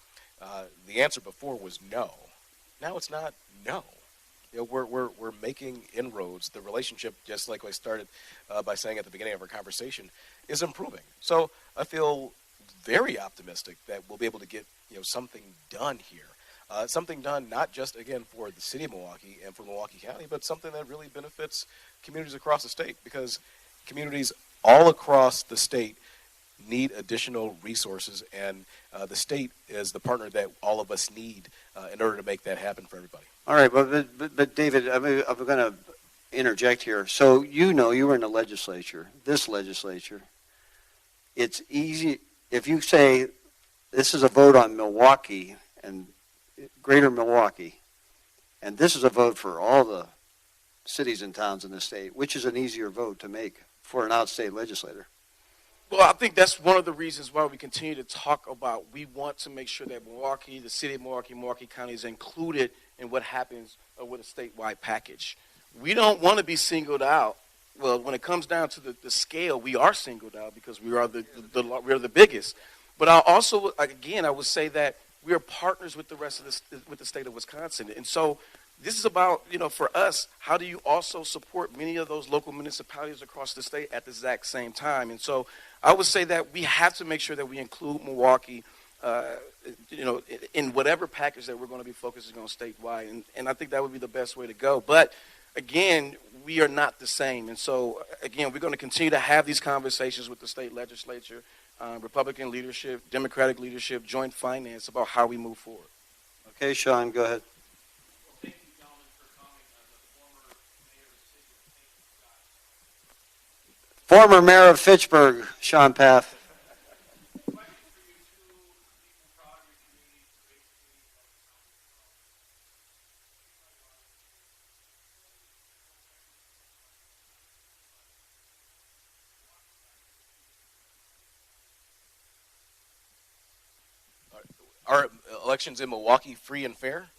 The answer before was no. Now it's not no. We're making inroads. The relationship, just like I started by saying at the beginning of our conversation, is improving. So I feel very optimistic that we'll be able to get something done here. Something done not just, again, for the city of Milwaukee and for Milwaukee County, but something that really benefits communities across the state, because communities all across the state need additional resources, and the state is the partner that all of us need in order to make that happen for everybody. All right, but David, I'm going to interject here. So you were in the legislature, this legislature. It's easy if you say this is a vote on Milwaukee and greater Milwaukee, and this is a vote for all the cities and towns in the state, which is an easier vote to make for an outstate legislator? Well, I think that's one of the reasons why we continue to talk about we want to make sure that Milwaukee, the city of Milwaukee, Milwaukee County is included in what happens with a statewide package. We don't want to be singled out. Well, when it comes down to the scale, we are singled out because we are the biggest. But I would say that we are partners with the rest of with the state of Wisconsin. And so this is about, for us, how do you also support many of those local municipalities across the state at the exact same time? And so I would say that we have to make sure that we include Milwaukee, in whatever package that we're going to be focusing on statewide. And I think that would be the best way to go. But again, we are not the same. And so, again, we're going to continue to have these conversations with the state legislature, Republican leadership, Democratic leadership, joint finance about how we move forward. Okay, Sean, go ahead. Thank you, gentlemen, for coming. As a former mayor of the city of St. Former mayor of Fitchburg, Sean Paff. Question for you two people proud of your community, great Are elections in Milwaukee free and fair?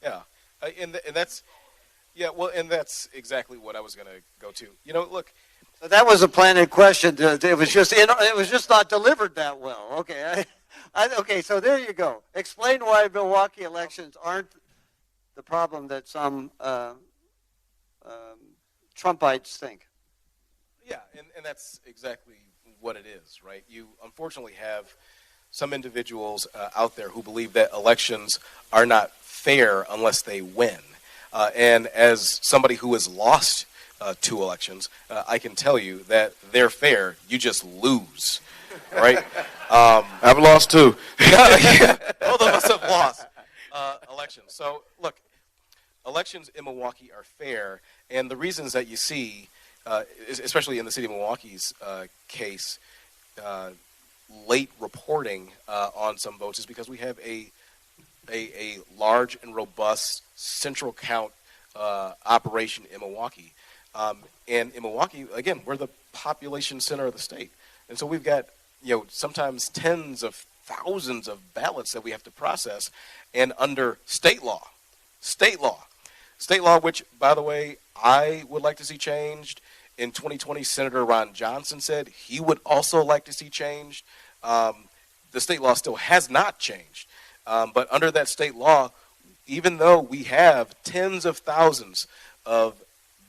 Yeah, and that's exactly what I was going to go to. Look, That was a planted question. It was just not delivered that well. Okay, okay. So there you go. Explain why Milwaukee elections aren't the problem that some Trumpites think. yeah, and that's exactly what it is, right? You unfortunately have some individuals out there who believe that elections are not fair unless they win. And as somebody who has lost 2 elections, I can tell you that they're fair. You just lose. right? I've lost too. Yeah, both of us have lost elections. So, look, elections in Milwaukee are fair, and the reasons that you see, especially in the city of Milwaukee's case, late reporting on some votes is because we have a large and robust central count operation in Milwaukee. And in Milwaukee, again, we're the population center of the state. And so we've got, sometimes tens of thousands of ballots that we have to process, and under state law, which, by the way, I would like to see changed. In 2020, Senator Ron Johnson said he would also like to see changed. The state law still has not changed. But under that state law, even though we have tens of thousands of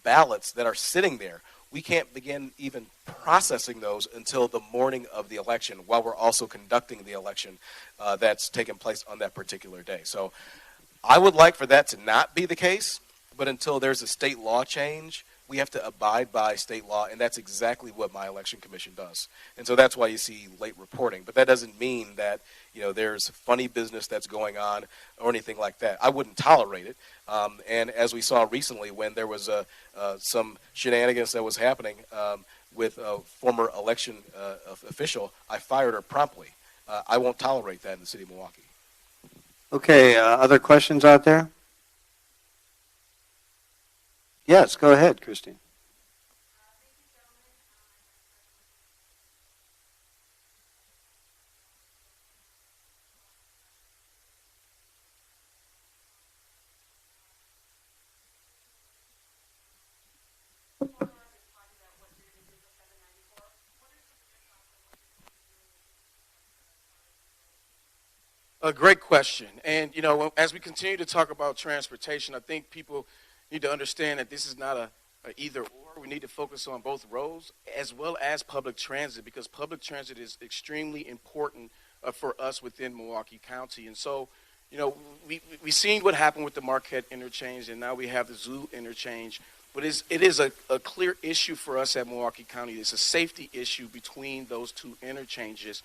ballots that are sitting there, we can't begin even processing those until the morning of the election, while we're also conducting the election that's taking place on that particular day. So I would like for that to not be the case, but until there's a state law change, we have to abide by state law, and that's exactly what my election commission does. And so that's why you see late reporting. But that doesn't mean that there's funny business that's going on or anything like that. I wouldn't tolerate it. And as we saw recently, when there was some shenanigans that was happening with a former election official, I fired her promptly. I won't tolerate that in the city of Milwaukee. Okay, other questions out there? Yes, go ahead, Christine. A great question. And, as we continue to talk about transportation, I think people need to understand that this is not a either or. We need to focus on both roads as well as public transit, because public transit is extremely important for us within Milwaukee County. And so, we've seen what happened with the Marquette interchange, and now we have the Zoo interchange. But it is a clear issue for us at Milwaukee County. It's a safety issue between those two interchanges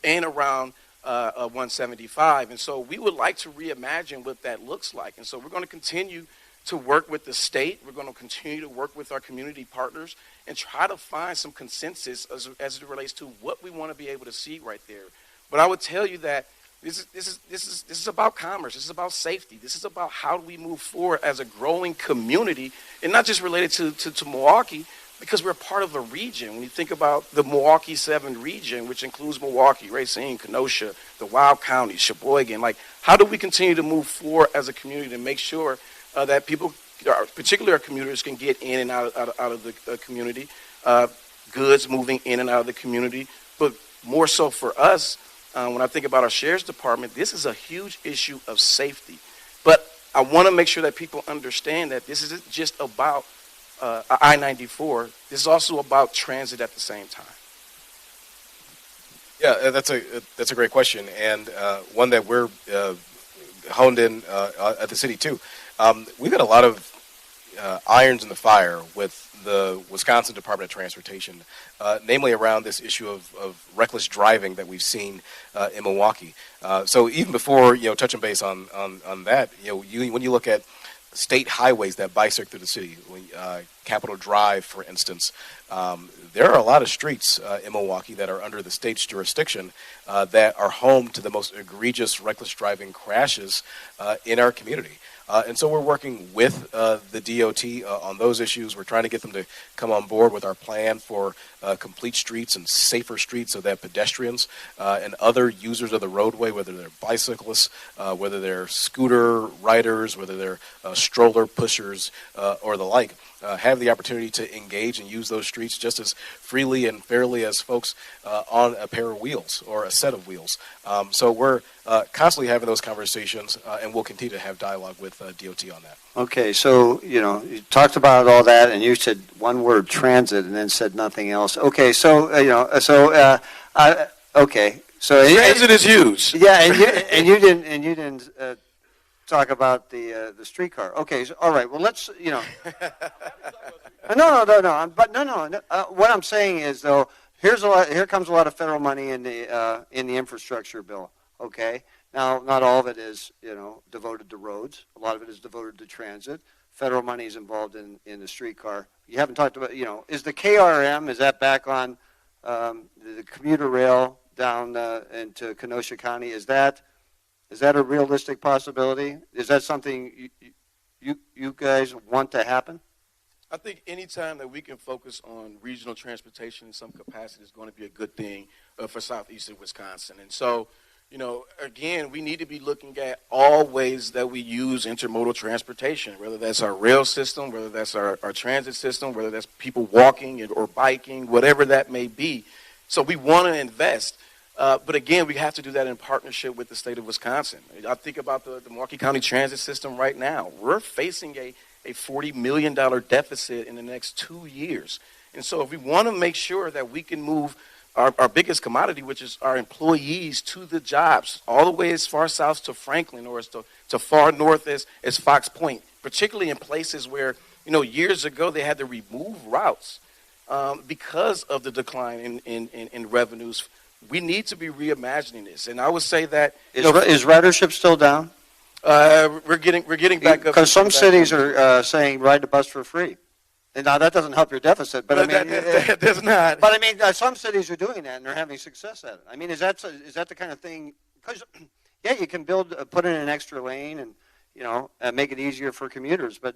and around 175. And so we would like to reimagine what that looks like. And so we're going to continue to work with the state. We're going to continue to work with our community partners and try to find some consensus as it relates to what we want to be able to see right there. But I would tell you that this is about commerce. This is about safety. This is about how do we move forward as a growing community, and not just related to Milwaukee, because we're part of a region. When you think about the Milwaukee 7 region, which includes Milwaukee, Racine, Kenosha, the Wild Counties, Sheboygan, how do we continue to move forward as a community to make sure that people, particularly our commuters, can get in and out of the community, goods moving in and out of the community, but more so for us, when I think about our sheriff's department, this is a huge issue of safety. But I want to make sure that people understand that this isn't just about I-94. This is also about transit at the same time. Yeah, that's a great question, and one that we're honed in at the city too. We've got a lot of irons in the fire with the Wisconsin Department of Transportation, namely around this issue of reckless driving that we've seen in Milwaukee. So even before touching base on that, when you look at state highways that bisect through the city, Capitol Drive, for instance, there are a lot of streets in Milwaukee that are under the state's jurisdiction that are home to the most egregious reckless driving crashes in our community. And so we're working with the DOT on those issues. We're trying to get them to come on board with our plan for complete streets and safer streets so that pedestrians and other users of the roadway, whether they're bicyclists, whether they're scooter riders, whether they're stroller pushers or the like, have the opportunity to engage and use those streets just as freely and fairly as folks on a pair of wheels or a set of wheels. So we're constantly having those conversations, and we'll continue to have dialogue with DOT on that. Okay, so, you talked about all that, and you said one word, transit, and then said nothing else. Okay, so, okay. So Transit is huge. Yeah, and you didn't talk about the streetcar. Okay, so, all right. Well, let's No. But no. What I'm saying is, though, Here comes a lot of federal money in the infrastructure bill. Okay, now not all of it is devoted to roads. A lot of it is devoted to transit. Federal money is involved in the streetcar. You haven't talked about is the KRM, is that back on the commuter rail down into Kenosha County? Is that a realistic possibility? Is that something you guys want to happen? I think any time that we can focus on regional transportation in some capacity is going to be a good thing for southeastern Wisconsin. And so, again, we need to be looking at all ways that we use intermodal transportation, whether that's our rail system, whether that's our transit system, whether that's people walking or biking, whatever that may be. So we want to invest. But again, we have to do that in partnership with the state of Wisconsin. I think about the Milwaukee County transit system right now. We're facing a $40 million deficit in the next 2 years. And so if we want to make sure that we can move our biggest commodity, which is our employees, to the jobs, all the way as far south to Franklin or as to far north as Fox Point, particularly in places where, years ago they had to remove routes because of the decline in revenues. We need to be reimagining this. And I would say that... Is ridership still down? We're getting back up. Because some cities are saying ride the bus for free. And now that doesn't help your deficit, but I mean, that does not. But I mean, some cities are doing that and they're having success at it. I mean, is that the kind of thing? Because you can put in an extra lane and make it easier for commuters. But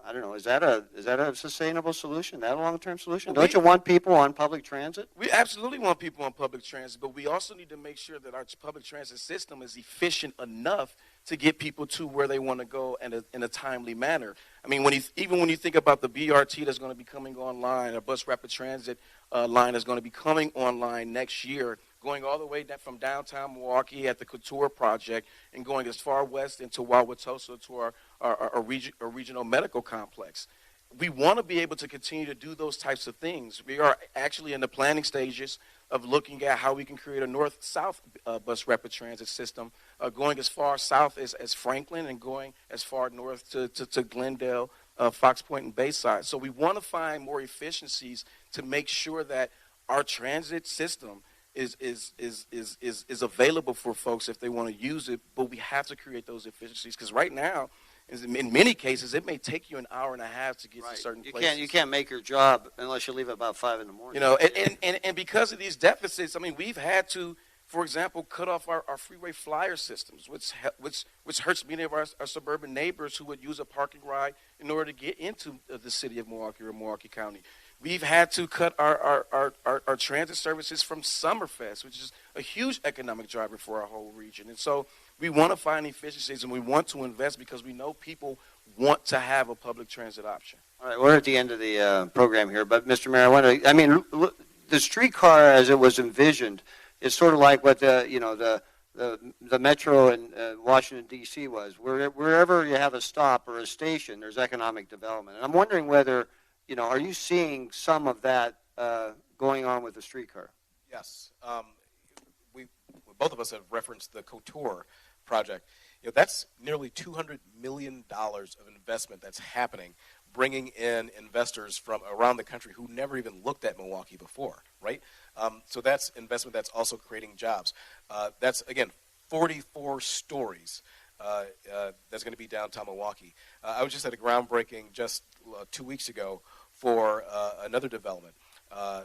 I don't know, is that a sustainable solution? That a long-term solution? Don't you want people on public transit? We absolutely want people on public transit, but we also need to make sure that our public transit system is efficient enough to get people to where they want to go in a timely manner. I mean, even when you think about the BRT that's going to be coming online, a bus rapid transit line is going to be coming online next year, going all the way from downtown Milwaukee at the Couture project and going as far west into Wauwatosa to our regional medical complex. We want to be able to continue to do those types of things. We are actually in the planning stages of looking at how we can create a north-south bus rapid transit system, going as far south as Franklin and going as far north to Glendale, Fox Point, and Bayside. So we want to find more efficiencies to make sure that our transit system is available for folks if they want to use it, but we have to create those efficiencies because right now, in many cases, it may take you an hour and a half to get to certain places. You can't make your job unless you leave at about 5 in the morning. And because of these deficits, I mean, we've had to, for example, cut off our freeway flyer systems, which hurts many of our suburban neighbors who would use a parking ride in order to get into the city of Milwaukee or Milwaukee County. We've had to cut our transit services from Summerfest, which is a huge economic driver for our whole region. And so we want to find efficiencies and we want to invest because we know people want to have a public transit option. All right, we're at the end of the program here, but Mr. Mayor, the streetcar as it was envisioned is sort of like what the metro in Washington, D.C. was. Wherever you have a stop or a station, there's economic development. And I'm wondering whether, are you seeing some of that going on with the streetcar? Yes. Both of us have referenced the Couture project. That's nearly $200 million of investment that's happening, bringing in investors from around the country who never even looked at Milwaukee before, right? So that's investment that's also creating jobs. That's, again, 44 stories that's going to be downtown Milwaukee. I was just at a groundbreaking just 2 weeks ago for another development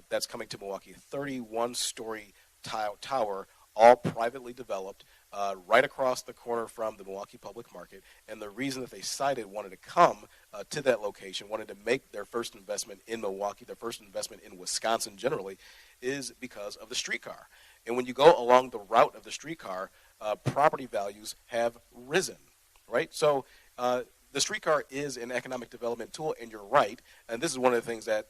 that's coming to Milwaukee, a 31-story tower, all privately developed, right across the corner from the Milwaukee Public Market. And the reason that they wanted to come to that location, wanted to make their first investment in Milwaukee, their first investment in Wisconsin generally, is because of the streetcar. And when you go along the route of the streetcar, property values have risen, right? So the streetcar is an economic development tool, and you're right. And this is one of the things that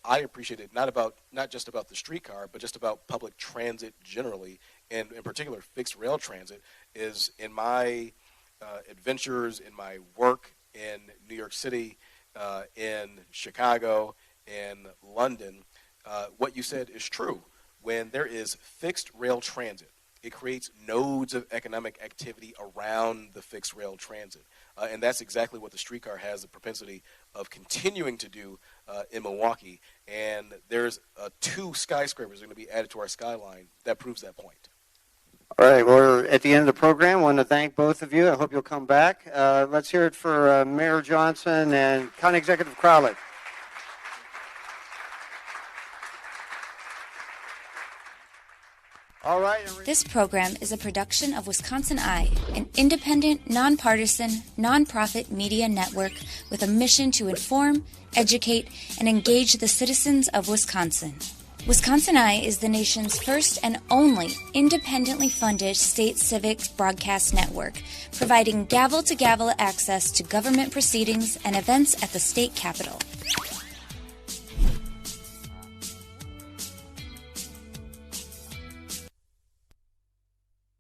I appreciated, not just about the streetcar, but just about public transit generally, and in particular fixed rail transit, is in my adventures, in my work in New York City, in Chicago, in London, what you said is true. When there is fixed rail transit, it creates nodes of economic activity around the fixed rail transit. And that's exactly what the streetcar has the propensity of continuing to do in Milwaukee. And there's 2 skyscrapers going to be added to our skyline that proves that point. All right, we're at the end of the program. I want to thank both of you. I hope you'll come back. Let's hear it for Mayor Johnson and County Executive Crowley. All right. This program is a production of Wisconsin Eye, an independent, nonpartisan, nonprofit media network with a mission to inform, educate, and engage the citizens of Wisconsin. Wisconsin Eye is the nation's first and only independently funded state civic broadcast network, providing gavel-to-gavel access to government proceedings and events at the state capitol.